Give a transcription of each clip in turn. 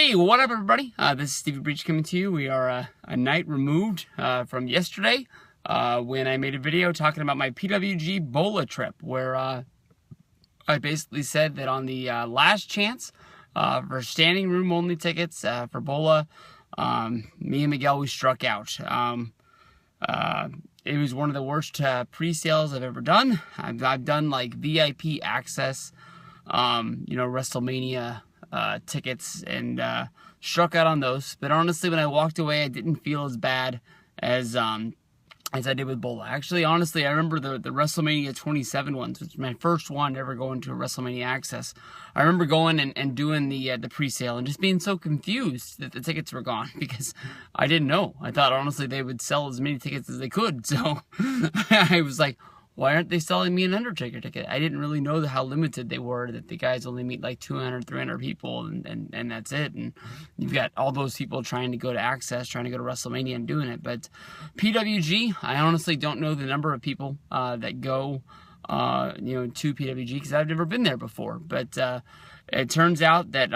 Hey, what up, everybody? This is Stevie Breach coming to you. We are a night removed from yesterday when I made a video talking about my PWG BOLA trip, where I basically said that on the last chance for standing room only tickets for BOLA, me and Miguel, we struck out. It was one of the worst pre-sales I've ever done. I've done like VIP access, WrestleMania tickets, and struck out on those. But honestly, when I walked away, I didn't feel as bad as I did with BOLA. Actually, honestly, I remember the WrestleMania 27 ones, which was my first one ever going to a WrestleMania access. I remember going and doing the pre-sale and just being so confused that the tickets were gone because I didn't know. I thought, honestly, they would sell as many tickets as they could. So I was like, why aren't they selling me an Undertaker ticket? I didn't really know how limited they were, that the guys only meet like 200, 300 people, and that's it. And you've got all those people trying to go to Access, trying to go to WrestleMania and doing it. But PWG, I honestly don't know the number of people that go, to PWG, because I've never been there before. But it turns out that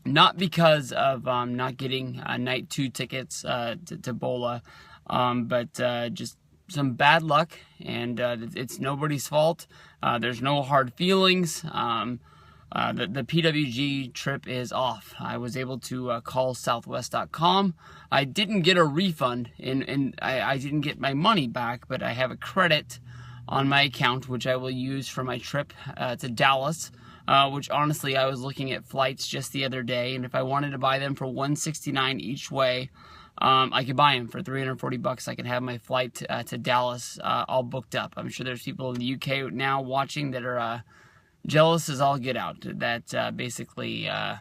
not because of not getting night 2 tickets to BOLA, but just some bad luck, and it's nobody's fault. There's no hard feelings. The PWG trip is off. I was able to call Southwest.com. I didn't get a refund, and I didn't get my money back, but I have a credit on my account, which I will use for my trip to Dallas, which honestly, I was looking at flights just the other day, and if I wanted to buy them for $169 each way, I could buy them for $340. I can have my flight to Dallas all booked up. I'm sure there's people in the UK now watching that are jealous as all get out. That basically I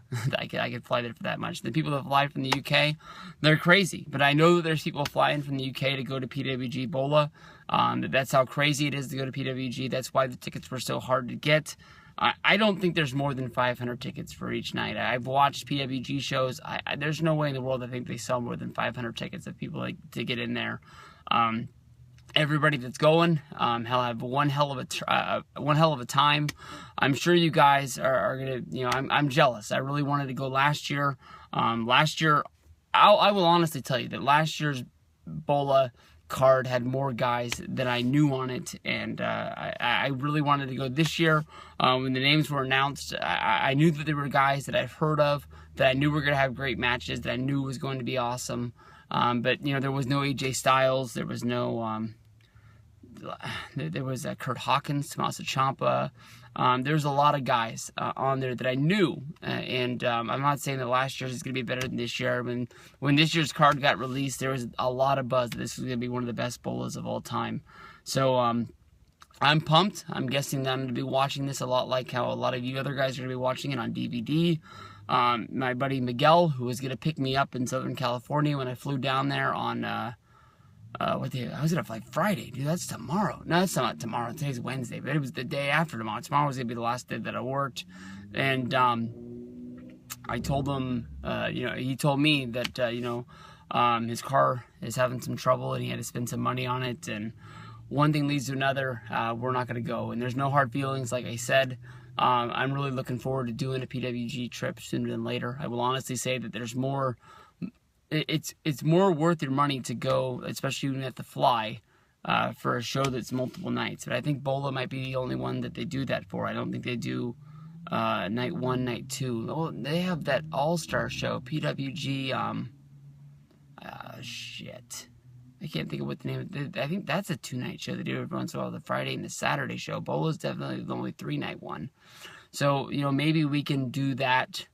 could fly there for that much. The people that fly from the UK, they're crazy. But I know that there's people flying from the UK to go to PWG BOLA. That's how crazy it is to go to PWG. That's why the tickets were so hard to get. I don't think there's more than 500 tickets for each night. I've watched PWG shows. There's no way in the world I think they sell more than 500 tickets if people like to get in there. Everybody that's going, he'll have one hell of a time. I'm sure you guys are gonna. I'm jealous. I really wanted to go last year. Last year, I will honestly tell you that last year's BOLA card had more guys than I knew on it, and I really wanted to go this year. When the names were announced, I knew that there were guys that I've heard of, that I knew were going to have great matches, that I knew was going to be awesome. But there was no AJ Styles, there was no there was Kurt Hawkins, Tommaso Ciampa. There's a lot of guys on there that I knew, and I'm not saying that last year's is going to be better than this year. When this year's card got released, there was a lot of buzz that this was going to be one of the best BOLAs of all time. So I'm pumped. I'm guessing that I'm going to be watching this a lot like how a lot of you other guys are going to be watching it on DVD. My buddy Miguel, who was going to pick me up in Southern California when I flew down there on I was gonna fly Friday, dude. That's tomorrow. No, that's not tomorrow. Today's Wednesday, but it was the day after tomorrow. Tomorrow was gonna be the last day that I worked, and I told him, he told me that his car is having some trouble and he had to spend some money on it, and one thing leads to another. We're not gonna go, and there's no hard feelings, like I said. I'm really looking forward to doing a PWG trip sooner than later. I will honestly say that there's more. It's more worth your money to go, especially when you have to fly, for a show that's multiple nights. But I think BOLA might be the only one that they do that for. I don't think they do night 1, night 2. Oh, they have that all-star show, PWG, shit. I can't think of what the name of. I think that's a 2-night show they do every once in a while, the Friday and the Saturday show. BOLA's definitely the only 3-night one. So, maybe we can do that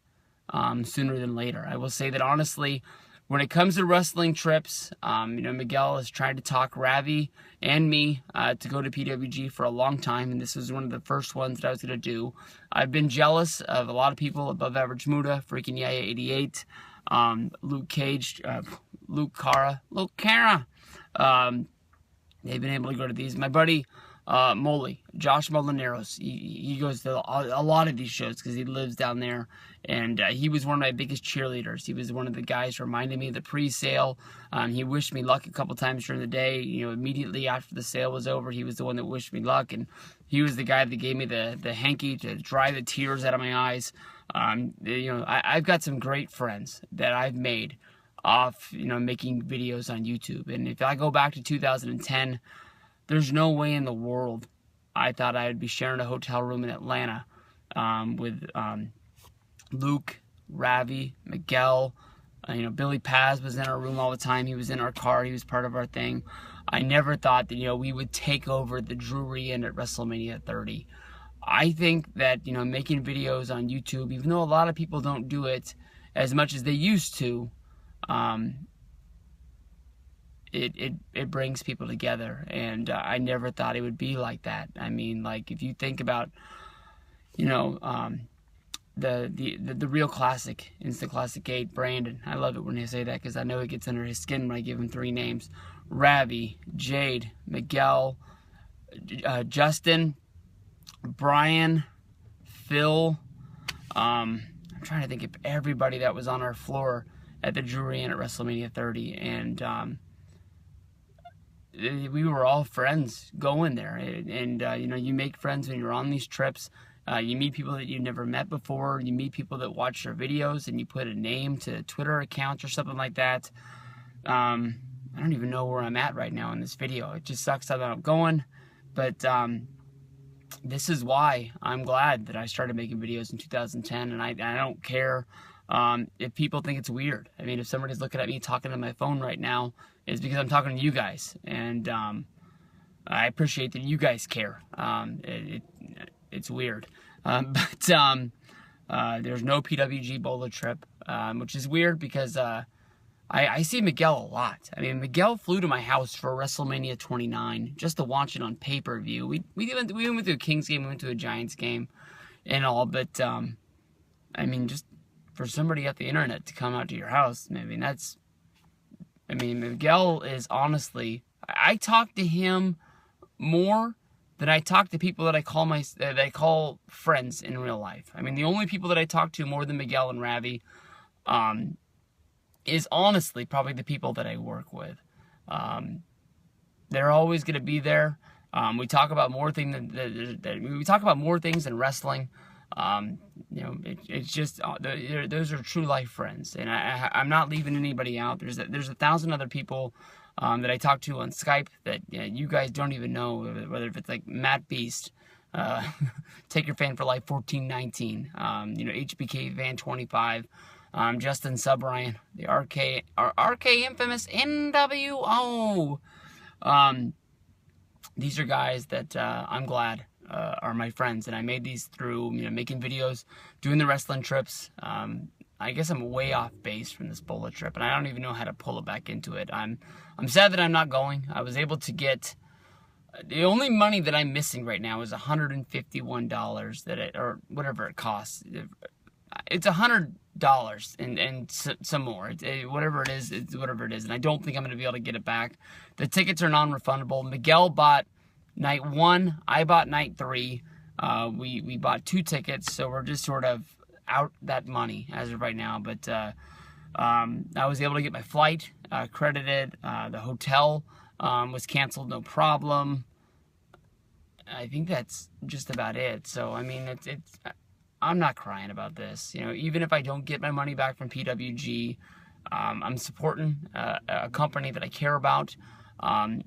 sooner than later. I will say that, honestly, when it comes to wrestling trips, Miguel has tried to talk Ravi and me to go to PWG for a long time, and this was one of the first ones that I was going to do. I've been jealous of a lot of people, Above Average Muda, freaking Yaya 88, Luke Cage, Luke Cara. They've been able to go to these. My buddy Molly, Josh Molinaros, he goes to a lot of these shows because he lives down there, and he was one of my biggest cheerleaders. He was one of the guys who reminded me of the pre-sale. He wished me luck a couple times during the day. Immediately after the sale was over, he was the one that wished me luck, and he was the guy that gave me the hanky to dry the tears out of my eyes. I've got some great friends that I've made off, making videos on YouTube. And if I go back to 2010, there's no way in the world I thought I would be sharing a hotel room in Atlanta with Luke, Ravi, Miguel. Billy Paz was in our room all the time. He was in our car. He was part of our thing. I never thought that, we would take over the Drury Inn at WrestleMania 30. I think that, making videos on YouTube, even though a lot of people don't do it as much as they used to, it brings people together. And I never thought it would be like that. I mean, like, if you think about, the real classic, Instant Classic 8, Brandon. I love it when they say that because I know it gets under his skin when I give him 3 names. Ravi, Jade, Miguel, Justin, Brian, Phil. I'm trying to think of everybody that was on our floor at the Drury Inn at WrestleMania 30. And we were all friends going there. And you make friends when you're on these trips. You meet people that you've never met before. You meet people that watch your videos, and you put a name to Twitter accounts or something like that. I don't even know where I'm at right now in this video. It just sucks that I'm going. But this is why I'm glad that I started making videos in 2010. And I don't care if people think it's weird. I mean, if somebody's looking at me talking on my phone right now, it's because I'm talking to you guys. And I appreciate that you guys care. It's weird. But there's no PWG BOLA trip, which is weird because I see Miguel a lot. I mean, Miguel flew to my house for WrestleMania 29 just to watch it on pay-per-view. We went to a Kings game, we went to a Giants game and all, but I mean, just for somebody at the internet to come out to your house, Miguel is honestly, I talk to him more than I talk to people that I call friends in real life. I mean, the only people that I talk to more than Miguel and Ravi is honestly probably the people that I work with. They're always going to be there. We talk about more things than wrestling. It's just those are true life friends, and I'm not leaving anybody out. There's 1,000 other people that I talk to on Skype that you guys don't even know, whether if it's like Matt Beast, Take Your Fan for Life 1419, HBK Van 25, Justin Subrian, the RK infamous NWO. These are guys that I'm glad are my friends, and I made these through making videos, doing the wrestling trips. I guess I'm way off base from this BOLA trip, and I don't even know how to pull it back into it. I'm sad that I'm not going. I was able to get the only money that I'm missing right now is $151 or whatever it costs. It's $100 and some more. Whatever it is, it's whatever it is, and I don't think I'm going to be able to get it back. The tickets are non-refundable. Miguel bought night 1. I bought night 3. We bought 2 tickets, so we're just sort of out that money as of right now. But I was able to get my flight credited. The hotel was canceled, no problem. I think that's just about it. So I mean, I'm not crying about this. Even if I don't get my money back from PWG, I'm supporting a company that I care about. I'm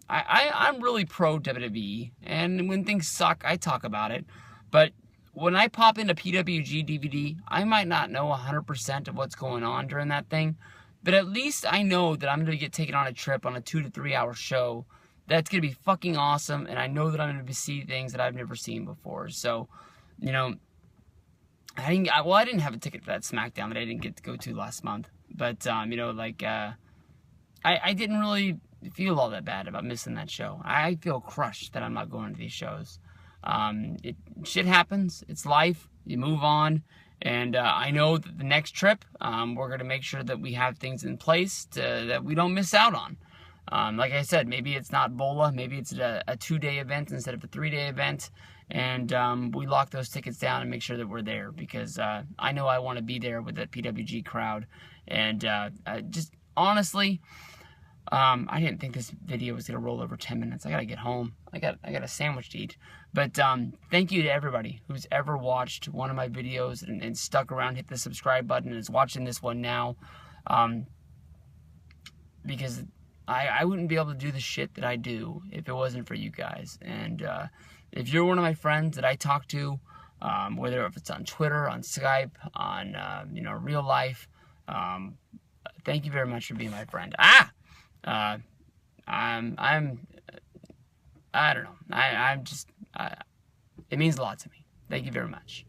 really pro WWE, and when things suck, I talk about it. But when I pop into PWG DVD, I might not know 100% of what's going on during that thing, but at least I know that I'm going to get taken on a trip on a 2 to 3 hour show that's going to be fucking awesome, and I know that I'm going to see things that I've never seen before. So, I didn't have a ticket for that SmackDown that I didn't get to go to last month, but, I didn't really feel all that bad about missing that show. I feel crushed that I'm not going to these shows. Shit happens. It's life. You move on. And I know that the next trip, we're going to make sure that we have things in place that we don't miss out on. Like I said, maybe it's not BOLA. Maybe it's a 2-day event instead of a 3-day event. And we lock those tickets down and make sure that we're there, because I know I want to be there with the PWG crowd. And just honestly, I didn't think this video was gonna roll over 10 minutes. I gotta get home. I got a sandwich to eat. But thank you to everybody who's ever watched one of my videos and stuck around, hit the subscribe button, and is watching this one now. Because I wouldn't be able to do the shit that I do if it wasn't for you guys. And if you're one of my friends that I talk to, whether if it's on Twitter, on Skype, on real life, thank you very much for being my friend. I don't know. It means a lot to me. Thank you very much.